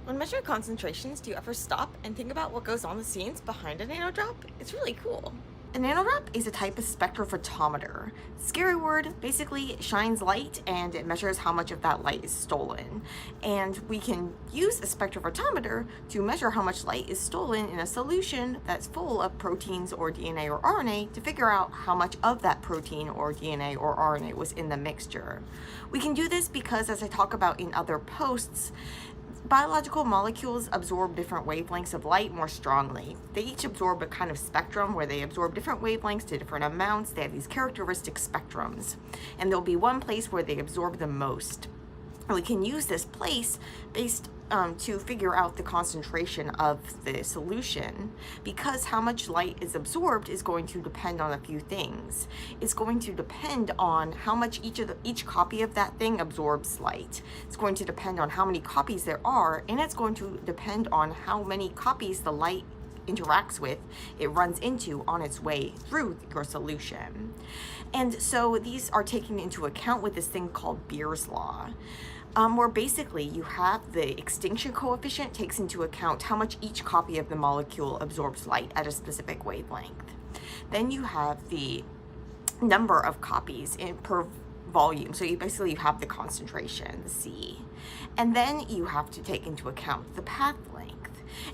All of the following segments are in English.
When measuring concentrations, do you ever stop and think about what goes on the scenes behind a nanodrop? It's really cool. A nanodrop is a type of spectrophotometer. Scary word, basically it shines light and it measures how much of that light is stolen. And we can use a spectrophotometer to measure how much light is stolen in a solution that's full of proteins or DNA or RNA to figure out how much of that protein or DNA or RNA was in the mixture. We can do this because, as I talk about in other posts, biological molecules absorb different wavelengths of light more strongly. They each absorb a kind of spectrum where they absorb different wavelengths to different amounts. They have these characteristic spectrums. And there'll be one place where they absorb the most. And we can use this place based to figure out the concentration of the solution, because how much light is absorbed is going to depend on a few things. It's going to depend on how much each copy of that thing absorbs light. It's going to depend on how many copies there are, and it's going to depend on how many copies the light interacts with, it runs into on its way through your solution. And so these are taken into account with this thing called Beer's law. Where basically you have the extinction coefficient takes into account how much each copy of the molecule absorbs light at a specific wavelength. Then you have the number of copies per volume. So you have the concentration, the C. And then you have to take into account the path length.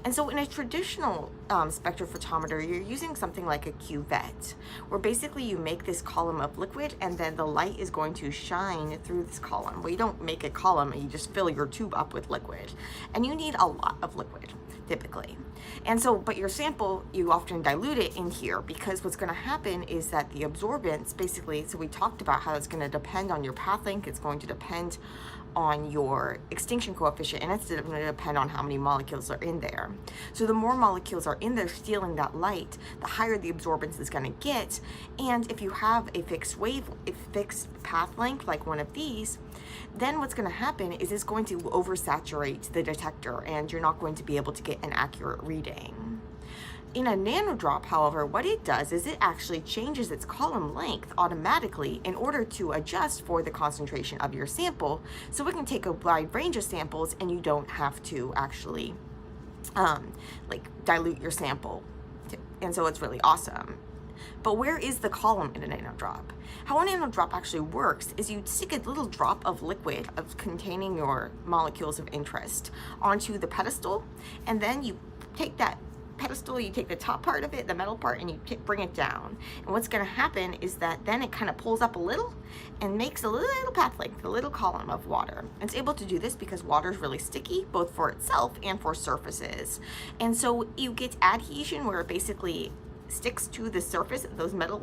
And so in a traditional spectrophotometer, you're using something like a cuvette, where basically you make this column of liquid and then the light is going to shine through this column. Well, you don't make a column, you just fill your tube up with liquid. And you need a lot of liquid, typically. And so, but your sample, you often dilute it in here, because what's going to happen is that the absorbance, basically, so we talked about how it's going to depend on your path length, it's going to depend on your extinction coefficient, and it's going to depend on how many molecules are in there. So the more molecules are in there stealing that light, the higher the absorbance is going to get. And if you have a fixed path length like one of these, then what's going to happen is it's going to oversaturate the detector and you're not going to be able to get an accurate reading. In a nanodrop, however, what it does is it actually changes its column length automatically in order to adjust for the concentration of your sample, so it can take a wide range of samples and you don't have to actually dilute your sample. And so it's really awesome. But where is the column in a nanodrop? How a nanodrop actually works is you stick a little drop of liquid containing your molecules of interest onto the pedestal, and then you take that pedestal, you take the top part of it, the metal part, and you bring it down. And what's going to happen is that then it kind of pulls up a little and makes a little path length, a little column of water. And it's able to do this because water is really sticky, both for itself and for surfaces. And so you get adhesion, where it basically sticks to the surface, those metal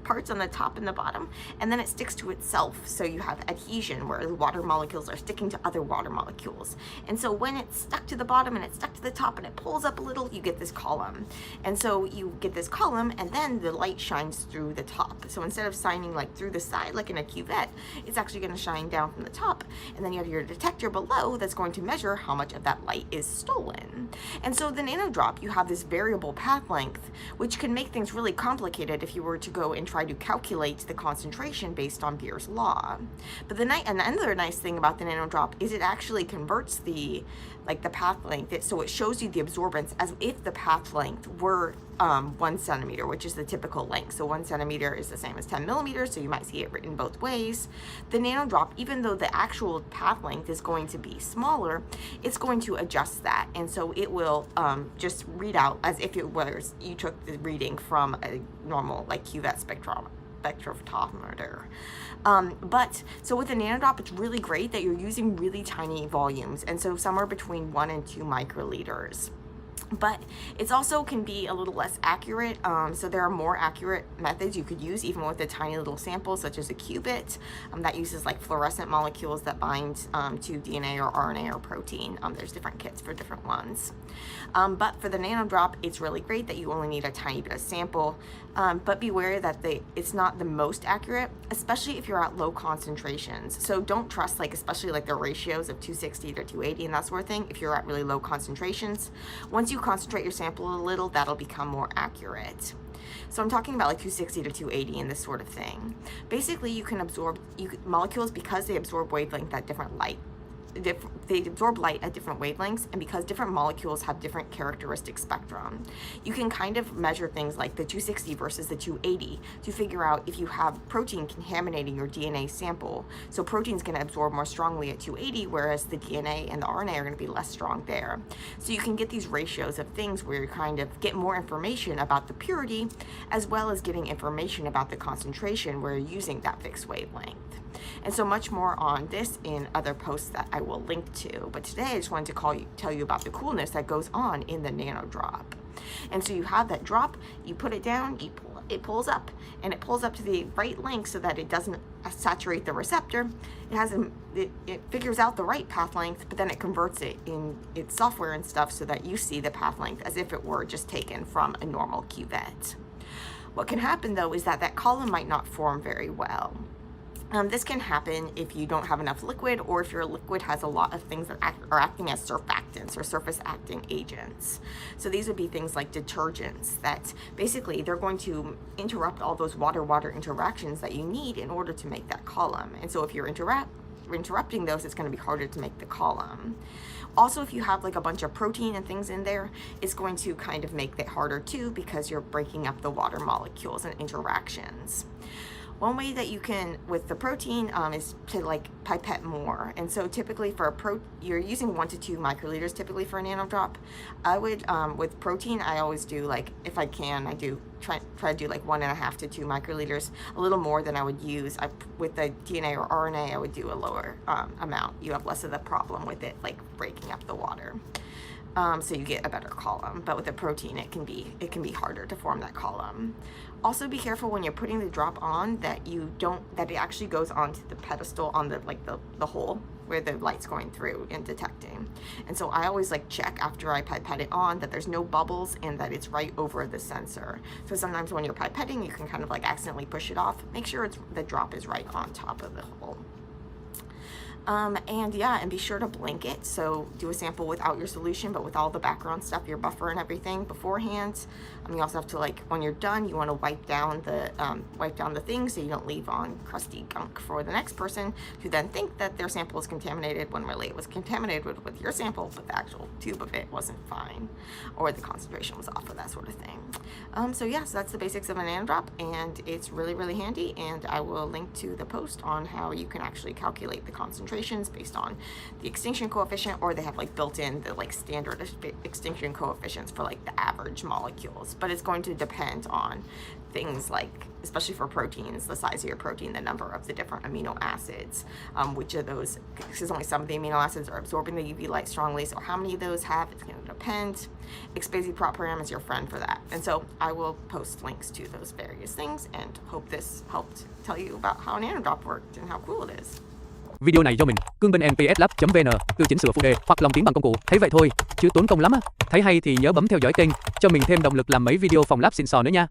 parts on the top and the bottom, and then it sticks to itself. So you have adhesion where the water molecules are sticking to other water molecules. And so when it's stuck to the bottom and it's stuck to the top and it pulls up a little, you get this column. And so you get this column, and then the light shines through the top. So instead of shining through the side like in a cuvette, it's actually going to shine down from the top. And then you have your detector below that's going to measure how much of that light is stolen. And so the nanodrop, you have this variable path length, which can make things really complicated if you were to go and try to calculate the concentration based on Beer's law. But another nice thing about the nanodrop is it actually converts the path length, so it shows you the absorbance as if the path length were 1 centimeter, which is the typical length. So 1 centimeter is the same as 10 millimeters, so you might see it written both ways. The nanodrop, even though the actual path length is going to be smaller, it's going to adjust that, and so it will just read out as if it was you took the reading from a normal cuvette spectrophotometer. But so with a nanodrop, it's really great that you're using really tiny volumes, and so somewhere between 1 and 2 microliters. But it's also can be a little less accurate, so there are more accurate methods you could use even with a tiny little sample, such as a qubit that uses fluorescent molecules that bind to DNA or RNA or protein. There's different kits for different ones. But for the nanodrop, it's really great that you only need a tiny bit of sample, but beware that it's not the most accurate, especially if you're at low concentrations. So don't trust especially the ratios of 260 to 280 and that sort of thing if you're at really low concentrations. Once you concentrate your sample a little, that'll become more accurate. So I'm talking about 260 to 280 and this sort of thing. Basically, you can absorb molecules, because they absorb wavelength at different light they absorb light at different wavelengths, and because different molecules have different characteristic spectrum, you can kind of measure things like the 260 versus the 280 to figure out if you have protein contaminating your DNA sample. So protein's going to absorb more strongly at 280, whereas the DNA and the RNA are going to be less strong there. So you can get these ratios of things where you kind of get more information about the purity, as well as getting information about the concentration where you're using that fixed wavelength. And so much more on this in other posts that I will link to. But today I just wanted to tell you about the coolness that goes on in the NanoDrop. And so you have that drop, you put it down, it pulls up, and it pulls up to the right length so that it doesn't saturate the receptor. It figures out the right path length, but then it converts it in its software and stuff so that you see the path length as if it were just taken from a normal cuvette. What can happen though is that column might not form very well. This can happen if you don't have enough liquid, or if your liquid has a lot of things that are acting as surfactants or surface acting agents. So these would be things like detergents that basically they're going to interrupt all those water-water interactions that you need in order to make that column. And so if you're interrupting those, it's going to be harder to make the column. Also, if you have like a bunch of protein and things in there, it's going to kind of make it harder too, because you're breaking up the water molecules and interactions. One way that you can, with the protein, is to like pipette more. And so typically for you're using 1 to 2 microliters typically for a NanoDrop. I would, with protein, I always do like, if I can, I do try to do like 1.5 to 2 microliters, a little more than I would use. With the DNA or RNA, I would do a lower amount. You have less of the problem with it like breaking up the water. So you get a better column, but with the protein, it can be harder to form that column. Also, be careful when you're putting the drop on that it actually goes onto the pedestal on the hole where the light's going through and detecting. And so I always like check after I pipette it on that there's no bubbles and that it's right over the sensor. So sometimes when you're pipetting, you can kind of like accidentally push it off. Make sure the drop is right on top of the hole. And be sure to blink it. So do a sample without your solution, but with all the background stuff, your buffer and everything beforehand. You also have to, like, when you're done, you want to wipe down the things so you don't leave on crusty gunk for the next person who then think that their sample is contaminated when really it was contaminated with your sample, but the actual tube of it wasn't fine, or the concentration was off, or that sort of thing. So that's the basics of a NanoDrop, and it's really, really handy. And I will link to the post on how you can actually calculate the concentrations based on the extinction coefficient, or they have like built in the like standard extinction coefficients for like the average molecules. But it's going to depend on things like, especially for proteins, the size of your protein, the number of the different amino acids, which of those, because only some of the amino acids are absorbing the UV light strongly, so how many of those have, it's going to depend. Exposé-Prop-Param is your friend for that. And so I will post links to those various things, and hope this helped tell you about how NanoDrop worked and how cool it is. Video này do mình, cương bên npslab.vn, tự chỉnh sửa phụ đề hoặc lồng tiếng bằng công cụ. Thấy vậy thôi, chứ tốn công lắm á. Thấy hay thì nhớ bấm theo dõi kênh, cho mình thêm động lực làm mấy video phòng lab xịn sò nữa nha.